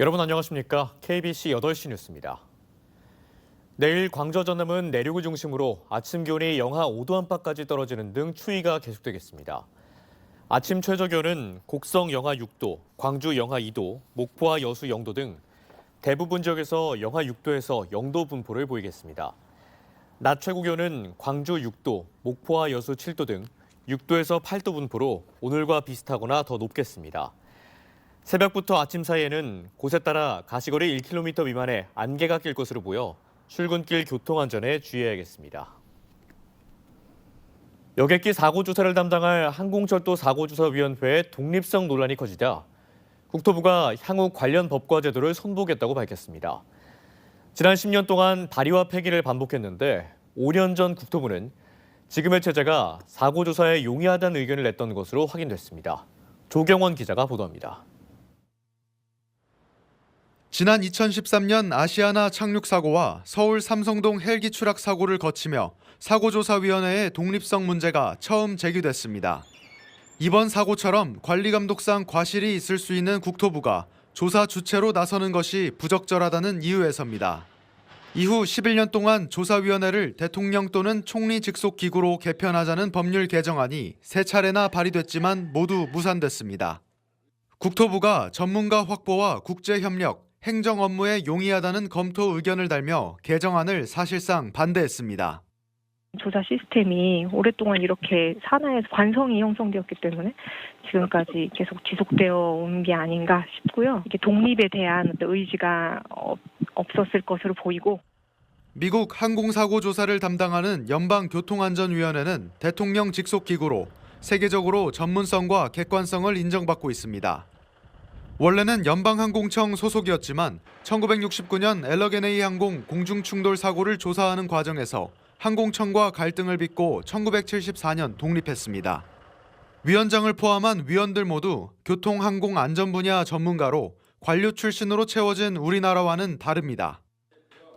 여러분 안녕하십니까? KBC 8시 뉴스입니다. 내일 광저 전남은 내륙을 중심으로 아침 기온이 영하 5도 안팎까지 떨어지는 등 추위가 계속되겠습니다. 아침 최저 기온은 곡성 영하 6도, 광주 영하 2도, 목포와 여수 0도 등 대부분 지역에서 영하 6도에서 0도 분포를 보이겠습니다. 낮 최고 기온은 광주 6도, 목포와 여수 7도 등 6도에서 8도 분포로 오늘과 비슷하거나 더 높겠습니다. 새벽부터 아침 사이에는 곳에 따라 가시거리 1km 미만의 안개가 낄 것으로 보여 출근길 교통안전에 주의해야겠습니다. 여객기 사고 조사를 담당할 항공철도 사고조사위원회의 독립성 논란이 커지자 국토부가 향후 관련 법과 제도를 손보겠다고 밝혔습니다. 지난 10년 동안 발의와 폐기를 반복했는데 5년 전 국토부는 지금의 체제가 사고조사에 용이하다는 의견을 냈던 것으로 확인됐습니다. 조경원 기자가 보도합니다. 지난 2013년 아시아나 착륙 사고와 서울 삼성동 헬기 추락 사고를 거치며 사고조사위원회의 독립성 문제가 처음 제기됐습니다. 이번 사고처럼 관리감독상 과실이 있을 수 있는 국토부가 조사 주체로 나서는 것이 부적절하다는 이유에서입니다. 이후 11년 동안 조사위원회를 대통령 또는 총리 직속 기구로 개편하자는 법률 개정안이 3차례나 발의됐지만 모두 무산됐습니다. 국토부가 전문가 확보와 국제협력, 행정 업무에 용이하다는 검토 의견을 달며 개정안을 사실상 반대했습니다. 조사 시스템이 오랫동안 이렇게 산하에서 관성이 형성되었기 때문에 지금까지 계속 지속되어 온 게 아닌가 싶고요. 이게 독립에 대한 의지가 없었을 것으로 보이고. 미국 항공사고 조사를 담당하는 연방교통안전위원회는 대통령 직속 기구로 세계적으로 전문성과 객관성을 인정받고 있습니다. 원래는 연방항공청 소속이었지만 1969년 엘러게네이 항공 공중충돌 사고를 조사하는 과정에서 항공청과 갈등을 빚고 1974년 독립했습니다. 위원장을 포함한 위원들 모두 교통항공 안전 분야 전문가로 관료 출신으로 채워진 우리나라와는 다릅니다.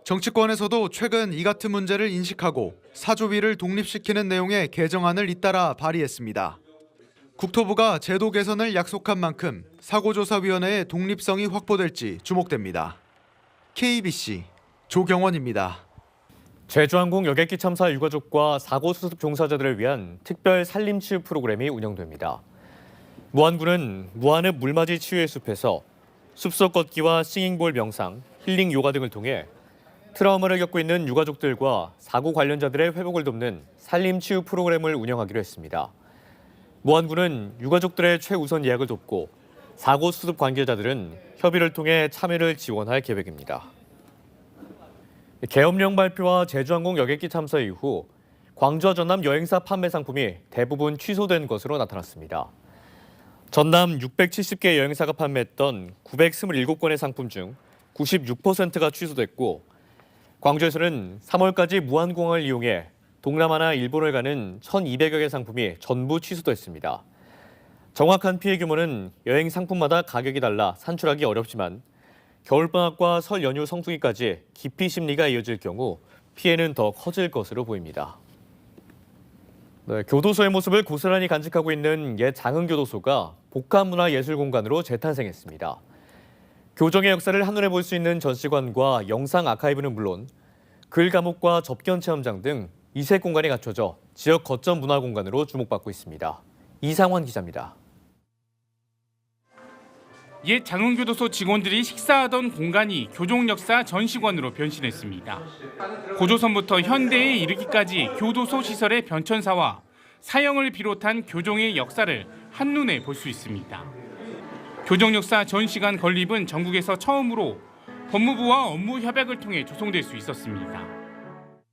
정치권에서도 최근 이 같은 문제를 인식하고 사조위를 독립시키는 내용의 개정안을 잇따라 발의했습니다. 국토부가 제도 개선을 약속한 만큼 사고조사위원회의 독립성이 확보될지 주목됩니다. KBC 조경원입니다. 제주항공 여객기 참사 유가족과 사고 수습 종사자들을 위한 특별 산림치유 프로그램이 운영됩니다. 무안군은 무안읍 물맞이 치유의 숲에서 숲속 걷기와 싱잉볼 명상, 힐링 요가 등을 통해 트라우마를 겪고 있는 유가족들과 사고 관련자들의 회복을 돕는 산림치유 프로그램을 운영하기로 했습니다. 무안군은 유가족들의 최우선 예약을 돕고 사고 수습 관계자들은 협의를 통해 참여를 지원할 계획입니다. 계엄령 발표와 제주항공 여객기 참사 이후 광저 전남 여행사 판매 상품이 대부분 취소된 것으로 나타났습니다. 전남 670개 여행사가 판매했던 927건의 상품 중 96%가 취소됐고 광주에서는 3월까지 무안공항을 이용해 동남아나 일본을 가는 1,200여 개 상품이 전부 취소됐습니다. 정확한 피해 규모는 여행 상품마다 가격이 달라 산출하기 어렵지만 겨울방학과 설 연휴 성수기까지 기피 심리가 이어질 경우 피해는 더 커질 것으로 보입니다. 교도소의 모습을 고스란히 간직하고 있는 옛 장흥교도소가 복합문화예술공간으로 재탄생했습니다. 교정의 역사를 한눈에 볼 수 있는 전시관과 영상 아카이브는 물론 글 감옥과 접견 체험장 등 이색 공간이 갖춰져 지역 거점 문화 공간으로 주목받고 있습니다. 이상환 기자입니다. 옛 장흥교도소 직원들이 식사하던 공간이 교종역사 전시관으로 변신했습니다. 고조선부터 현대에 이르기까지 교도소 시설의 변천사와 사형을 비롯한 교종의 역사를 한눈에 볼 수 있습니다. 교정역사 전시관 건립은 전국에서 처음으로 법무부와 업무 협약을 통해 조성될 수 있었습니다.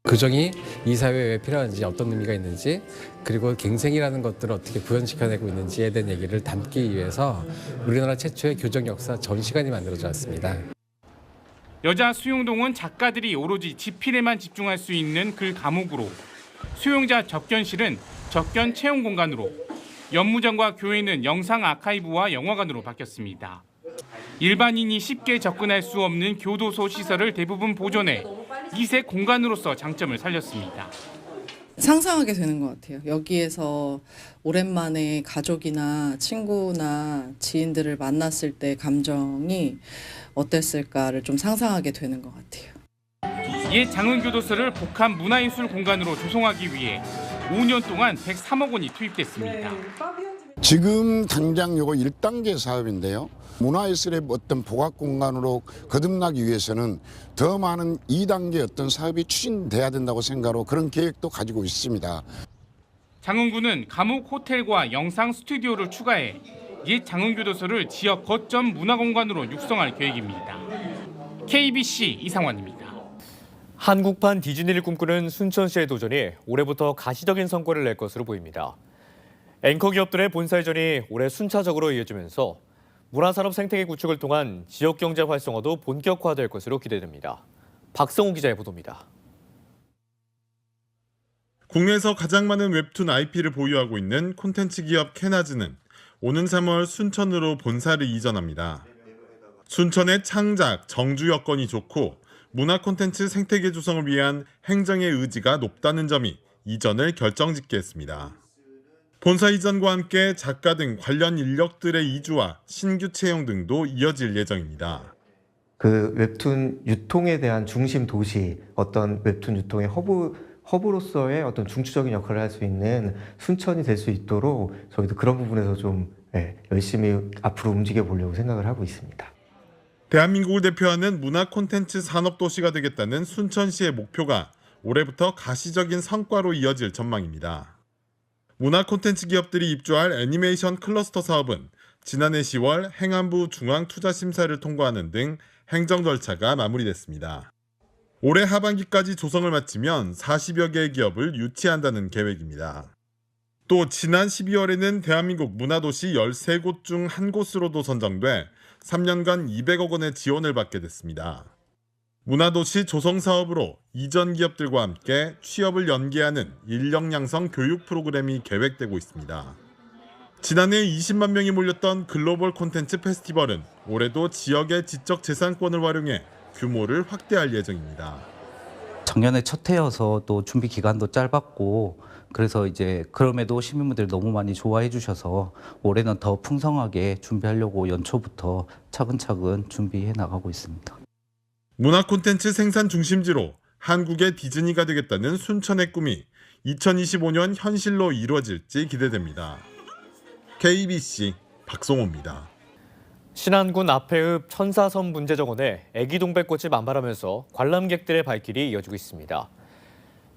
교정이 이 사회에 왜 필요한지, 어떤 의미가 있는지, 그리고 갱생이라는 것들을 어떻게 구현시켜내고 있는지에 대한 얘기를 담기 위해서 우리나라 최초의 교정 역사 전시관이 만들어졌습니다. 여자 수용동은 작가들이 오로지 집필에만 집중할 수 있는 글 감옥으로, 수용자 접견실은 접견 체험 공간으로, 연무장과 교회는 영상 아카이브와 영화관으로 바뀌었습니다. 일반인이 쉽게 접근할 수 없는 교도소 시설을 대부분 보존해 이색 공간으로서 장점을 살렸습니다. 상상하게 되는 것 같아요. 여기에서 오랜만에 가족이나 친구나 지인들을 만났을 때 감정이 어땠을까를 좀 상상하게 되는 것 같아요. 옛 장흥교도소를 복합 문화예술 공간으로 조성하기 위해 5년 동안 103억 원이 투입됐습니다. 지금 당장 요거 1단계 사업인데요. 문화예술의 어떤 보각 공간으로 거듭나기 위해서는 더 많은 2단계 어떤 사업이 추진돼야 된다고 생각하고 그런 계획도 가지고 있습니다. 장흥구는 감옥 호텔과 영상 스튜디오를 추가해 옛 장흥교도소를 지역 거점 문화공간으로 육성할 계획입니다. KBC 이상환입니다. 한국판 디즈니를 꿈꾸는 순천시의 도전이 올해부터 가시적인 성과를 낼 것으로 보입니다. 앵커 기업들의 본사이전이 올해 순차적으로 이어지면서 문화산업 생태계 구축을 통한 지역경제 활성화도 본격화될 것으로 기대됩니다. 박성우 기자의 보도입니다. 국내에서 가장 많은 웹툰 IP를 보유하고 있는 콘텐츠 기업 캐나즈는 오는 3월 순천으로 본사를 이전합니다. 순천의 창작, 정주 여건이 좋고 문화 콘텐츠 생태계 조성을 위한 행정의 의지가 높다는 점이 이전을 결정짓게 했습니다. 본사 이전과 함께 작가 등 관련 인력들의 이주와 신규 채용 등도 이어질 예정입니다. 그 웹툰 유통에 대한 중심 도시, 어떤 웹툰 유통의 허브로서의 어떤 중추적인 역할을 할 수 있는 순천이 될 수 있도록 저희도 그런 부분에서 좀 열심히 앞으로 움직여 보려고 생각을 하고 있습니다. 대한민국을 대표하는 문화 콘텐츠 산업 도시가 되겠다는 순천시의 목표가 올해부터 가시적인 성과로 이어질 전망입니다. 문화 콘텐츠 기업들이 입주할 애니메이션 클러스터 사업은 지난해 10월 행안부 중앙투자심사를 통과하는 등 행정 절차가 마무리됐습니다. 올해 하반기까지 조성을 마치면 40여 개의 기업을 유치한다는 계획입니다. 또 지난 12월에는 대한민국 문화도시 13곳 중 한 곳으로도 선정돼 3년간 200억 원의 지원을 받게 됐습니다. 문화도시 조성 사업으로 이전 기업들과 함께 취업을 연계하는 인력 양성 교육 프로그램이 계획되고 있습니다. 지난해 20만 명이 몰렸던 글로벌 콘텐츠 페스티벌은 올해도 지역의 지적 재산권을 활용해 규모를 확대할 예정입니다. 작년에 첫 해여서 또 준비 기간도 짧았고 그래서 이제 그럼에도 시민분들이 너무 많이 좋아해 주셔서 올해는 더 풍성하게 준비하려고 연초부터 차근차근 준비해 나가고 있습니다. 문화 콘텐츠 생산 중심지로 한국의 디즈니가 되겠다는 순천의 꿈이 2025년 현실로 이루어질지 기대됩니다. KBC 박성호입니다. 신안군 앞해읍 천사섬 분재정원에 애기 동백꽃이 만발하면서 관람객들의 발길이 이어지고 있습니다.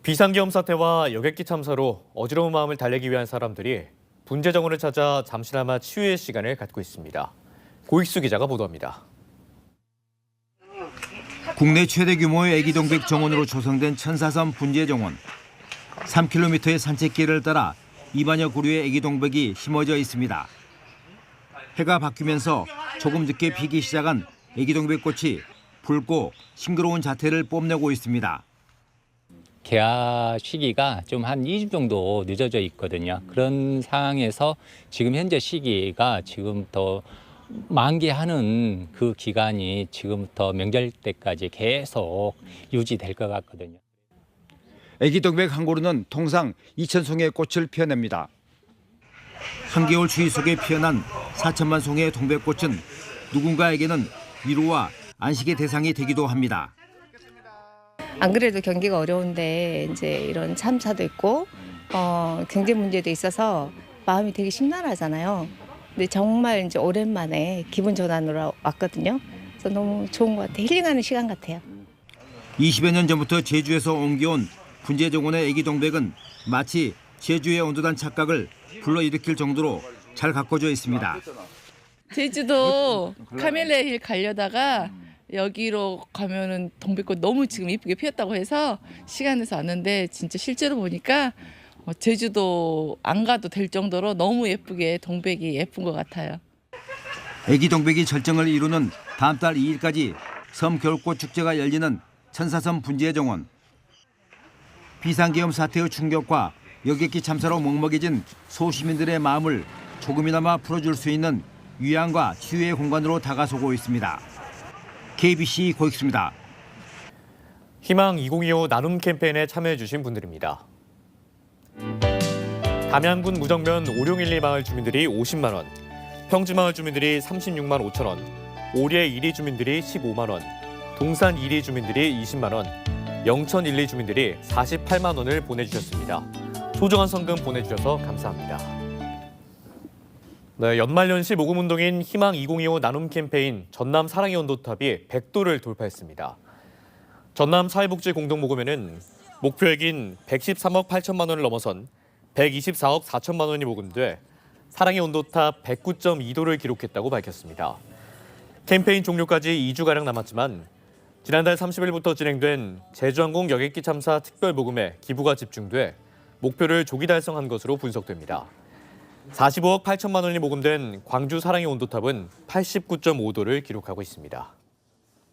비상계엄 사태와 여객기 참사로 어지러운 마음을 달래기 위한 사람들이 분재정원을 찾아 잠시나마 치유의 시간을 갖고 있습니다. 고익수 기자가 보도합니다. 국내 최대 규모의 애기 동백 정원으로 조성된 천사섬 분재정원. 3km의 산책길을 따라 2만여 그루의 애기 동백이 심어져 있습니다. 해가 바뀌면서 조금 늦게 피기 시작한 애기 동백꽃이 붉고 싱그러운 자태를 뽐내고 있습니다. 개화 시기가 좀 한 2주 정도 늦어져 있거든요. 그런 상황에서 지금 현재 시기가 지금 더 만개하는 그 기간이 지금부터 명절 때까지 계속 유지될 것 같거든요. 애기 동백 한 그루는 통상 2,000송의 꽃을 피워냅니다. 한겨울 추위 속에 피어난 4천만 송의 동백꽃은 누군가에게는 위로와 안식의 대상이 되기도 합니다. 안 그래도 경기가 어려운데 이제 이런 참사도 있고 경제 문제도 있어서 마음이 되게 심란하잖아요. 근데 정말 이제 오랜만에 기분 전환으로 왔거든요. 그래서 너무 좋은 것 같아요. 힐링하는 시간 같아요. 20여 년 전부터 제주에서 옮겨온 분재정원의 애기 동백은 마치 제주의 온도단 착각을 불러일으킬 정도로 잘 가꿔져 있습니다. 제주도 카멜레힐 가려다가 여기로 가면은 동백꽃 너무 지금 이쁘게 피었다고 해서 시간 내서 왔는데 진짜 실제로 보니까 제주도 안 가도 될 정도로 너무 예쁘게 동백이 예쁜 것 같아요. 애기 동백이 절정을 이루는 다음 달 2일까지 섬 겨울꽃 축제가 열리는 천사섬 분재정원. 비상계엄 사태의 충격과 여객기 참사로 먹먹여진 소시민들의 마음을 조금이나마 풀어줄 수 있는 위안과 치유의 공간으로 다가서고 있습니다. KBC 고익수입니다. 희망 2025 나눔 캠페인에 참여해 주신 분들입니다. 담양군 무정면 오룡일리 마을 주민들이 50만 원, 평지마을 주민들이 36만 5천 원, 오리의 1리 주민들이 15만 원, 동산 1리 주민들이 20만 원, 영천 1리 주민들이 48만 원을 보내주셨습니다. 소중한 성금 보내주셔서 감사합니다. 네, 연말연시 모금운동인 희망 2025 나눔 캠페인 전남 사랑의 온도탑이 100도를 돌파했습니다. 전남 사회복지 공동모금에는 목표액인 113억 8천만 원을 넘어선 124억 4천만 원이 모금돼 사랑의 온도탑 109.2도를 기록했다고 밝혔습니다. 캠페인 종료까지 2주가량 남았지만 지난달 30일부터 진행된 제주항공 여객기 참사 특별 모금에 기부가 집중돼 목표를 조기 달성한 것으로 분석됩니다. 45억 8천만 원이 모금된 광주 사랑의 온도탑은 89.5도를 기록하고 있습니다.